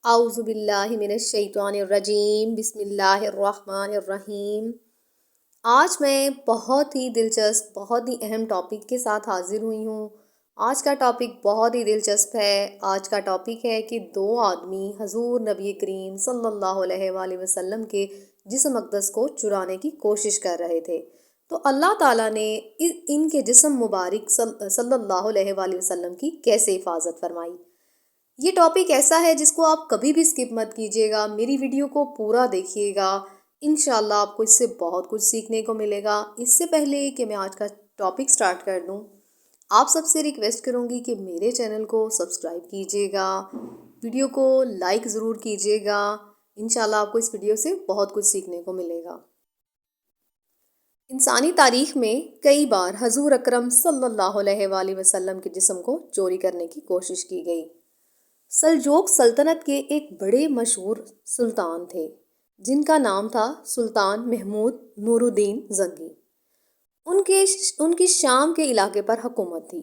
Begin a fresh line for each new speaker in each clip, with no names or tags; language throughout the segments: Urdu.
اعوذ باللہ من الشیطان الرجیم بسم اللہ الرحمن الرحیم۔ آج میں بہت ہی دلچسپ بہت ہی اہم ٹاپک کے ساتھ حاضر ہوئی ہوں۔ آج کا ٹاپک بہت ہی دلچسپ ہے۔ آج کا ٹاپک ہے کہ دو آدمی حضور نبی کریم صلی اللہ علیہ وآلہ وسلم کے جسم اقدس کو چرانے کی کوشش کر رہے تھے، تو اللہ تعالیٰ نے ان کے جسم مبارک صلی اللہ علیہ وآلہ وسلم کی کیسے حفاظت فرمائی۔ یہ ٹاپک ایسا ہے جس کو آپ کبھی بھی سکپ مت کیجیے گا، میری ویڈیو کو پورا دیکھیے گا، انشاءاللہ آپ کو اس سے بہت کچھ سیکھنے کو ملے گا۔ اس سے پہلے کہ میں آج کا ٹاپک سٹارٹ کر دوں، آپ سب سے ریکویسٹ کروں گی کہ میرے چینل کو سبسکرائب کیجیے گا، ویڈیو کو لائک ضرور کیجیے گا، انشاءاللہ آپ کو اس ویڈیو سے بہت کچھ سیکھنے کو ملے گا۔ انسانی تاریخ میں کئی بار حضور اکرم صلی اللہ علیہ وآلہ وسلم کے جسم کو چوری کرنے کی کوشش کی گئی۔ سلجوق سلطنت کے ایک بڑے مشہور سلطان تھے جن کا نام تھا سلطان محمود نور الدین زنگی۔ ان کی شام کے علاقے پر حکومت تھی۔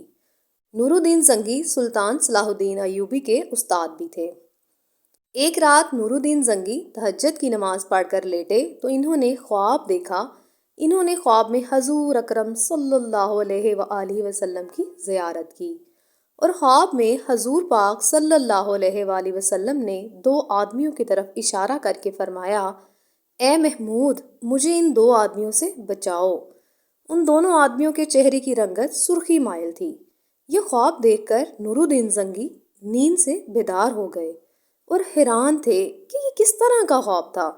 نور الدین زنگی سلطان صلاح الدین ایوبی کے استاد بھی تھے۔ ایک رات نور الدین زنگی تہجد کی نماز پڑھ کر لیٹے تو انہوں نے خواب دیکھا۔ انہوں نے خواب میں حضور اکرم صلی اللہ علیہ وآلہ وسلم کی زیارت کی، اور خواب میں حضور پاک صلی اللہ علیہ وآلہ وسلم نے دو آدمیوں کی طرف اشارہ کر کے فرمایا، اے محمود، مجھے ان دو آدمیوں سے بچاؤ۔ ان دونوں آدمیوں کے چہرے کی رنگت سرخی مائل تھی۔ یہ خواب دیکھ کر نور الدین زنگی نیند سے بیدار ہو گئے اور حیران تھے کہ یہ کس طرح کا خواب تھا۔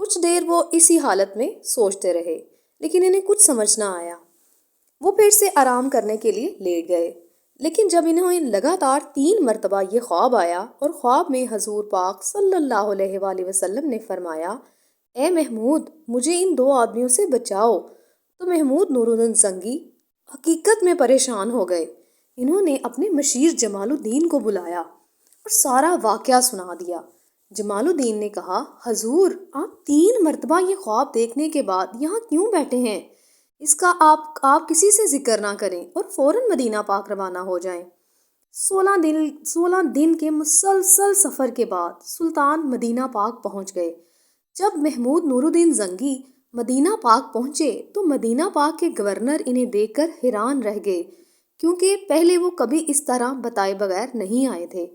کچھ دیر وہ اسی حالت میں سوچتے رہے، لیکن انہیں کچھ سمجھ نہ آیا۔ وہ پھر سے آرام کرنے کے لیے لیٹ گئے، لیکن جب انہیں لگاتار 3 مرتبہ یہ خواب آیا اور خواب میں حضور پاک صلی اللہ علیہ وآلہ وسلم نے فرمایا، اے محمود، مجھے ان دو آدمیوں سے بچاؤ، تو محمود نور الدین زنگی حقیقت میں پریشان ہو گئے۔ انہوں نے اپنے مشیر جمال الدین کو بلایا اور سارا واقعہ سنا دیا۔ جمال الدین نے کہا، حضور، آپ 3 مرتبہ یہ خواب دیکھنے کے بعد یہاں کیوں بیٹھے ہیں؟ اس کا آپ کسی سے ذکر نہ کریں اور فوراً مدینہ پاک روانہ ہو جائیں۔ 16 دن کے مسلسل سفر کے بعد سلطان مدینہ پاک پہنچ گئے۔ جب محمود نور الدین زنگی مدینہ پاک پہنچے تو مدینہ پاک کے گورنر انہیں دیکھ کر حیران رہ گئے، کیونکہ پہلے وہ کبھی اس طرح بتائے بغیر نہیں آئے تھے۔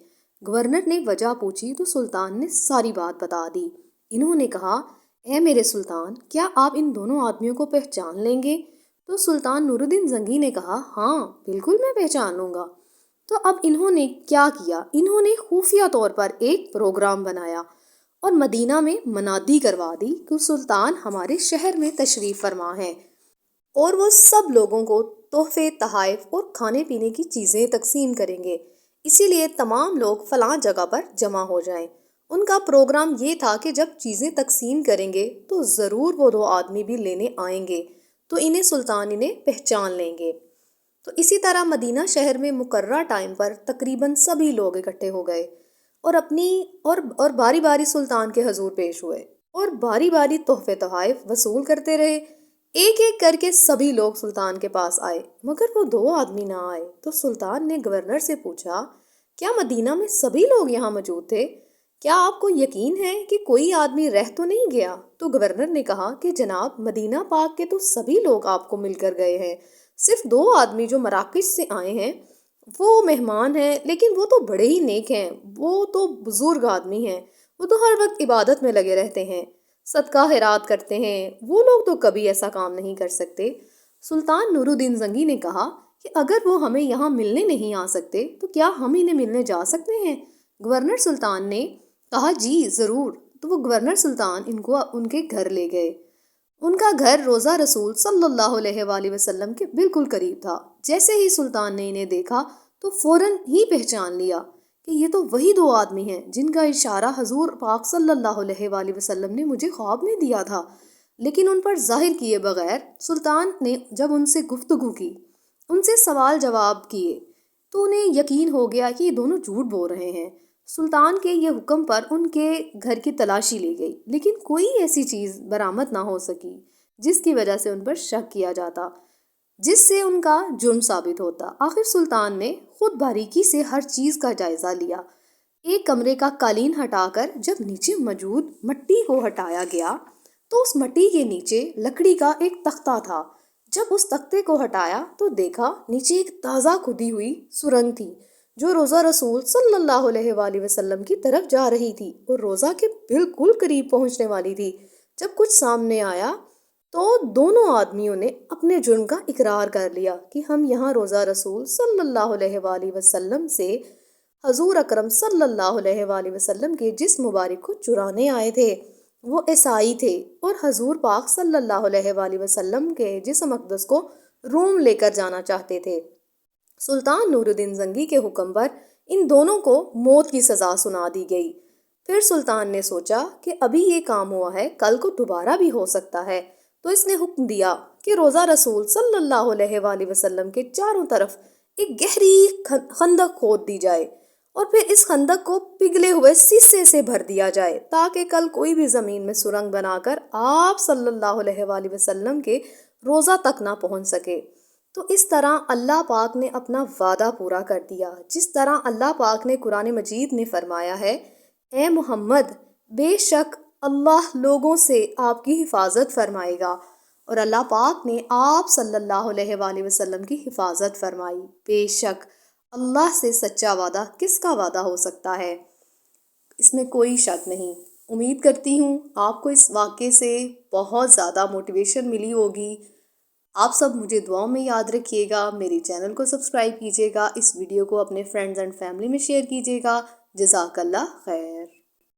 گورنر نے وجہ پوچھی تو سلطان نے ساری بات بتا دی۔ انہوں نے کہا، اے میرے سلطان، کیا آپ ان دونوں آدمیوں کو پہچان لیں گے؟ تو سلطان نور الدین زنگی نے کہا، ہاں بالکل میں پہچان لوں گا۔ تو اب انہوں نے کیا کیا؟ انہوں نے خفیہ طور پر ایک پروگرام بنایا اور مدینہ میں منادی کروا دی کہ سلطان ہمارے شہر میں تشریف فرما ہے، اور وہ سب لوگوں کو تحفے، تحائف اور کھانے پینے کی چیزیں تقسیم کریں گے، اسی لیے تمام لوگ فلاں جگہ پر جمع ہو جائیں۔ ان کا پروگرام یہ تھا کہ جب چیزیں تقسیم کریں گے تو ضرور وہ دو آدمی بھی لینے آئیں گے، تو سلطان انہیں پہچان لیں گے۔ تو اسی طرح مدینہ شہر میں مقررہ ٹائم پر تقریباً سبھی لوگ اکٹھے ہو گئے اور باری باری سلطان کے حضور پیش ہوئے اور باری باری تحفے تحائف وصول کرتے رہے۔ ایک ایک کر کے سبھی لوگ سلطان کے پاس آئے، مگر وہ دو آدمی نہ آئے۔ تو سلطان نے گورنر سے پوچھا، کیا مدینہ میں سبھی لوگ یہاں موجود تھے؟ کیا آپ کو یقین ہے کہ کوئی آدمی رہ تو نہیں گیا؟ تو گورنر نے کہا کہ جناب، مدینہ پاک کے تو سبھی لوگ آپ کو مل کر گئے ہیں، صرف 2 آدمی جو مراکش سے آئے ہیں وہ مہمان ہیں، لیکن وہ تو بڑے ہی نیک ہیں، وہ تو بزرگ آدمی ہیں، وہ تو ہر وقت عبادت میں لگے رہتے ہیں، صدقہ خیرات کرتے ہیں، وہ لوگ تو کبھی ایسا کام نہیں کر سکتے۔ سلطان نور الدین زنگی نے کہا کہ اگر وہ ہمیں یہاں ملنے نہیں آ سکتے تو کیا ہم انہیں ملنے جا سکتے ہیں؟ گورنر سلطان نے کہا، جی ضرور۔ تو وہ گورنر سلطان ان کو ان کے گھر لے گئے۔ ان کا گھر روضہ رسول صلی اللہ علیہ وآلہ وسلم کے بالکل قریب تھا۔ جیسے ہی سلطان نے انہیں دیکھا تو فوراً ہی پہچان لیا کہ یہ تو وہی 2 آدمی ہیں جن کا اشارہ حضور پاک صلی اللہ علیہ وآلہ وسلم نے مجھے خواب میں دیا تھا۔ لیکن ان پر ظاہر کیے بغیر سلطان نے جب ان سے گفتگو کی، ان سے سوال جواب کیے، تو انہیں یقین ہو گیا کہ یہ دونوں جھوٹ بول رہے ہیں۔ سلطان کے یہ حکم پر ان کے گھر کی تلاشی لی گئی، لیکن کوئی ایسی چیز برآمد نہ ہو سکی جس کی وجہ سے ان پر شک کیا جاتا، جس سے ان کا جرم ثابت ہوتا۔ آخر سلطان نے خود باریکی سے ہر چیز کا جائزہ لیا، ایک کمرے کا قالین ہٹا کر جب نیچے موجود مٹی کو ہٹایا گیا تو اس مٹی کے نیچے لکڑی کا ایک تختہ تھا۔ جب اس تختے کو ہٹایا تو دیکھا نیچے ایک تازہ کھدی ہوئی سرنگ تھی جو روضہ رسول صلی اللہ علیہ وآلہ وسلم کی طرف جا رہی تھی اور روضہ کے بالکل قریب پہنچنے والی تھی۔ جب کچھ سامنے آیا تو دونوں آدمیوں نے اپنے جرم کا اقرار کر لیا کہ ہم یہاں روضہ رسول صلی اللہ علیہ وآلہ وسلم سے حضور اکرم صلی اللہ علیہ وآلہ وسلم کے جسم مبارک کو چرانے آئے تھے۔ وہ عیسائی تھے اور حضور پاک صلی اللہ علیہ وآلہ وسلم کے جسم اقدس کو روم لے کر جانا چاہتے تھے۔ سلطان نور الدین زنگی کے حکم پر ان دونوں کو موت کی سزا سنا دی گئی۔ پھر سلطان نے سوچا کہ ابھی یہ کام ہوا ہے، کل کو دوبارہ بھی ہو سکتا ہے، تو اس نے حکم دیا کہ روضہ رسول صلی اللہ علیہ وآلہ وسلم کے چاروں طرف ایک گہری خندق کھود دی جائے اور پھر اس خندق کو پگھلے ہوئے سیسے سے بھر دیا جائے تاکہ کل کوئی بھی زمین میں سرنگ بنا کر آپ صلی اللہ علیہ وآلہ وسلم کے روضہ تک نہ پہنچ سکے۔ تو اس طرح اللہ پاک نے اپنا وعدہ پورا کر دیا، جس طرح اللہ پاک نے قرآن مجید میں فرمایا ہے، اے محمد بے شک اللہ لوگوں سے آپ کی حفاظت فرمائے گا، اور اللہ پاک نے آپ صلی اللہ علیہ وآلہ وسلم کی حفاظت فرمائی۔ بے شک اللہ سے سچا وعدہ کس کا وعدہ ہو سکتا ہے؟ اس میں کوئی شک نہیں۔ امید کرتی ہوں آپ کو اس واقعے سے بہت زیادہ موٹیویشن ملی ہوگی۔ آپ سب مجھے دعاؤں میں یاد رکھیے گا، میری چینل کو سبسکرائب کیجیے گا، اس ویڈیو کو اپنے فرینڈز اینڈ فیملی میں شیئر کیجیے گا۔ جزاک اللہ خیر۔